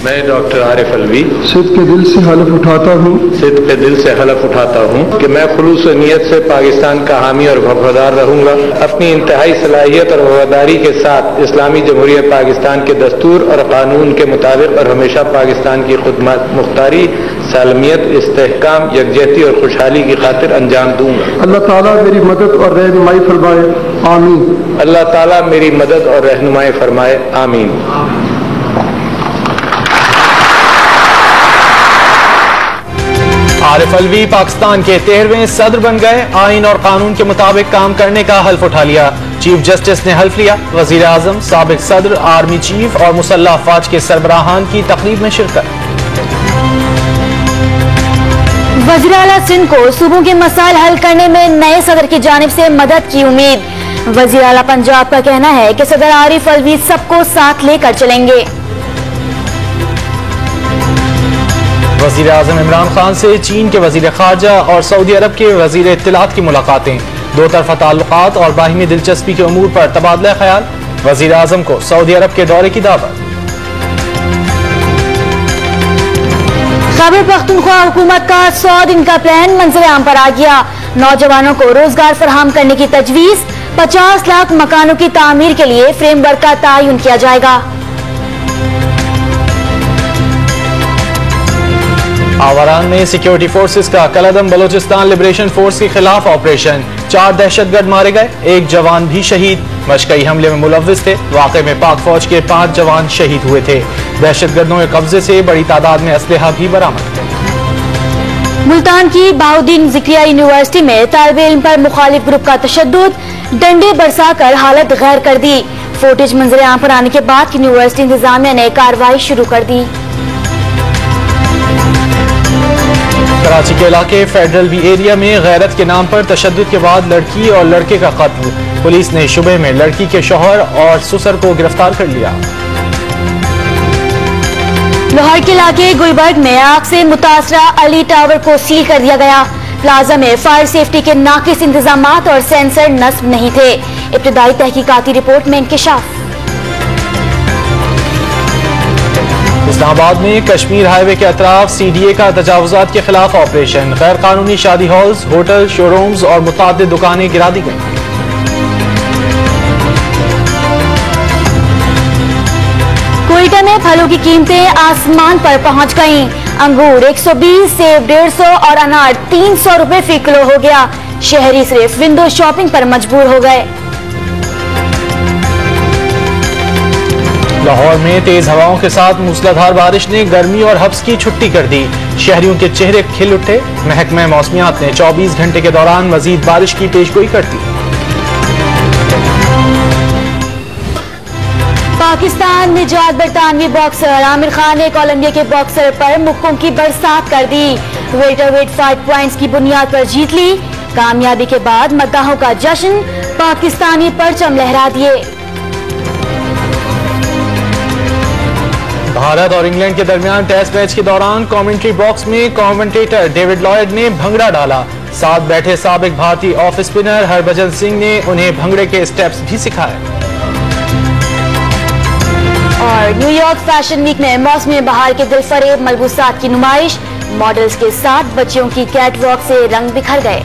मैं डॉक्टर आरिफ अलवी सिद्ध के दिल से हलफ उठाता हूँ कि मैं खुलूस नीयत से पाकिस्तान का हामी और वफादार रहूंगा। अपनी इंतहाई सलाहियत और वफादारी के साथ इस्लामी जमहूरियत पाकिस्तान के दस्तूर और कानून के मुताबिक और हमेशा पाकिस्तान की खुद मुख्तारी, सालमियत, इस्तेहकाम, यकजहती और खुशहाली की खातिर अंजाम दूंगा। अल्लाह ताला मेरी मदद और रहनुमाई फरमाए, आमीन। अल्लाह ताला मेरी मदद और रहनुमाई फरमाए, आमीन। आरिफ अलवी पाकिस्तान के 13वें सदर बन गए। आइन और कानून के मुताबिक काम करने का हल्फ उठा लिया। चीफ जस्टिस ने हल्फ लिया। वजीर आजम, साबिक सदर, आर्मी चीफ और मुसल्लह अफवाज के सरबराहान की तकरीब में शिरकत। वज़ीर आला सिंध को सूबों के मसाइल हल करने में नए सदर की जानिब से मदद की उम्मीद। वज़ीर आला पंजाब का कहना है कि सदर आरिफ अलवी सबको साथ लेकर चलेंगे। वज़ीर आज़म इमरान खान से चीन के वज़ीर ख़ारजा और सऊदी अरब के वज़ीर इत्तलात की मुलाकातें। दो तरफ़ा ताल्लुकात और बाहिमी दिलचस्पी के उमूर पर तबादला ख्याल। वज़ीर आज़म को सऊदी अरब के दौरे की दावत। खैबर पख्तूनख्वा हुकूमत का 100 दिन का प्लान मंज़िल आम पर आ गया। नौजवानों को रोजगार फराहम करने की तजवीज़। 50 लाख मकानों की तामीर के लिए फ्रेमवर्क का तयन किया जाएगा। आवारान में सिक्योरिटी फोर्सेस का कलदम बलोचिस्तान लिबरेशन फोर्स के खिलाफ ऑपरेशन। 4 दहशतगर्द मारे गए, 1 जवान भी शहीद। मशकई हमले में मुलव्विस थे। वाक़े में पाक फौज के 5 जवान शहीद हुए थे। दहशतगर्दों के कब्जे से बड़ी तादाद में असलहा भी बरामद। मुल्तान की बहाउद्दीन ज़िक्रिया यूनिवर्सिटी में तालिब इल्म पर मुखालिफ ग्रुप का तशद्दुद, डंडे बरसाकर हालत गैर कर दी। फुटेज मंजर आम पर आने के बाद यूनिवर्सिटी इंतजामिया ने कार्रवाई शुरू कर दी। कराची के इलाके फेडरल बी एरिया में गैरत के नाम पर तशद्दुद के बाद लड़की और लड़के का कत्ल। पुलिस ने शुबे में लड़की के शौहर और ससुर को गिरफ्तार कर लिया। लाहौर के इलाके गुलबर्ग में आग से मुतासरा अली टावर को सील कर दिया गया। प्लाजा में फायर सेफ्टी के नाकिस इंतजामात और सेंसर नस्ब नहीं थे। इब्तिदाई तहकीकाती रिपोर्ट में इंकशाफ। इस्लामाबाद में कश्मीर हाईवे के अतराफ CDA का तजावुजात के खिलाफ ऑपरेशन। गैर कानूनी शादी हॉल्स, होटल, शोरूम्स और मुतादिद दुकानें गिरा दी गई। कोयटा में फलों की कीमतें आसमान पर पहुंच गईं। अंगूर 120, सेब 150 और अनार 300 रुपए फी किलो हो गया। शहरी सिर्फ विंडो शॉपिंग पर मजबूर हो गए। लाहौर में तेज हवाओं के साथ मूसलाधार बारिश ने गर्मी और हब्स की छुट्टी कर दी। शहरियों के चेहरे खिल उठे। महकमा मौसमियात ने 24 घंटे के दौरान मजीद बारिश की पेशगोई कर दी। पाकिस्तान निजात बरतानवी बॉक्सर आमिर खान ने कोलंबिया के बॉक्सर पर मुक्कों की बरसात कर दी। वेल्टरवेट 5 पॉइंट्स की बुनियाद पर जीत ली। कामयाबी के बाद मद्दाहों का जश्न, पाकिस्तानी परचम लहरा दिए। भारत और इंग्लैंड के दरमियान टेस्ट मैच के दौरान कमेंट्री बॉक्स में कमेंटेटर डेविड लॉयड ने भंगड़ा डाला। साथ बैठे साबिक भारतीय ऑफ स्पिनर हरभजन सिंह ने उन्हें भंगड़े के स्टेप्स भी सिखाए। और न्यूयॉर्क फैशन वीक में मौसमी बहार के दिलफरेब मलबूसात की नुमाइश। मॉडल्स के साथ बच्चियों की कैटवॉक से रंग बिखर गए।